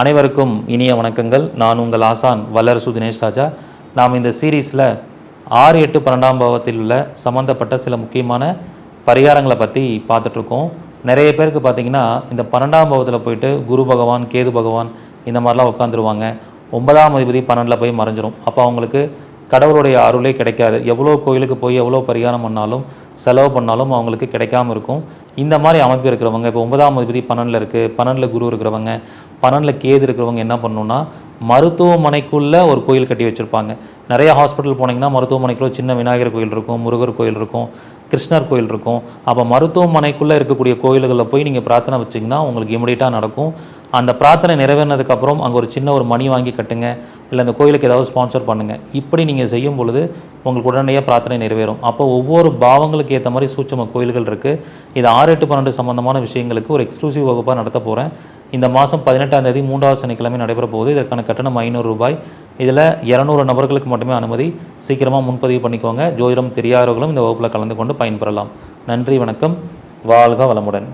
அனைவருக்கும் இனிய வணக்கங்கள். நான் உங்கள் ஆசான் வல்லரசு தினேஷ் ராஜா. நாம் இந்த சீரீஸில் 6, 8, 12ஆம் பாவத்தில் உள்ள சம்மந்தப்பட்ட சில முக்கியமான பரிகாரங்களை பற்றி பார்த்துட்ருக்கோம். நிறைய பேருக்கு பார்த்திங்கன்னா இந்த 12ஆம் பாவத்தில் போயிட்டு குரு பகவான், கேது பகவான் இந்த மாதிரிலாம் உட்காந்துருவாங்க. 9ஆம் அதிபதி 12ல் போய் மறைஞ்சிரும். அப்போ அவங்களுக்கு கடவுளுடைய அருளே கிடைக்காது. எவ்வளோ கோயிலுக்கு போய் எவ்வளோ பரிகாரம் பண்ணாலும் செலவு பண்ணாலும் அவங்களுக்கு கிடைக்காம இருக்கும். இந்த மாதிரி அமைப்பு இருக்கிறவங்க, இப்போ 9ஆம் அதிபதி 12ல் இருக்குது, 12ல் குரு இருக்கிறவங்க, 12ல் கேது இருக்கிறவங்க என்ன பண்ணணுன்னா, மருத்துவமனைக்குள்ளே ஒரு கோயில் கட்டி வச்சுருப்பாங்க. நிறைய ஹாஸ்பிட்டல் போனீங்கன்னா மருத்துவமனைக்குள்ளே சின்ன விநாயகர் கோயில் இருக்கும், முருகர் கோயில் இருக்கும், கிருஷ்ணர் கோயில் இருக்கும். அப்போ மருத்துவமனைக்குள்ளே இருக்கக்கூடிய கோயில்களில் போய் நீங்கள் பிரார்த்தனை வச்சிங்கன்னா உங்களுக்கு இமிடியேட்டாக நடக்கும். அந்த பிரார்த்தனை நிறைவேறினதுக்கப்புறம் அங்கே ஒரு சின்ன ஒரு மணி வாங்கி கட்டுங்க, இல்லை அந்த கோயிலுக்கு ஏதாவது ஸ்பான்சர் பண்ணுங்கள். இப்படி நீங்கள் செய்யும் பொழுது உங்களுக்கு உடனடியாக பிரார்த்தனை நிறைவேறும். அப்போ ஒவ்வொரு பாவங்களுக்கு ஏற்ற மாதிரி சூட்சும கோயில்கள் இருக்குது. இது 6, 8, 12 சம்பந்தமான விஷயங்களுக்கு ஒரு எக்ஸ்க்ளூசிவ் வகுப்பாக நடத்த போகிறேன். இந்த மாதம் 18ஆம் தேதி 3வது சனிக்கிழமை நடைபெற போகுது. இதற்கான கட்டணம் ரூபாய் 500. இதில் 200 நபர்களுக்கு மட்டுமே அனுமதி. சீக்கிரமாக முன்பதிவு பண்ணிக்கோங்க. ஜோதிடம் தெரியாதவர்களும் இந்த வகுப்பில் கலந்து கொண்டு பயன்பெறலாம். நன்றி, வணக்கம், வாழ்க வளமுடன்.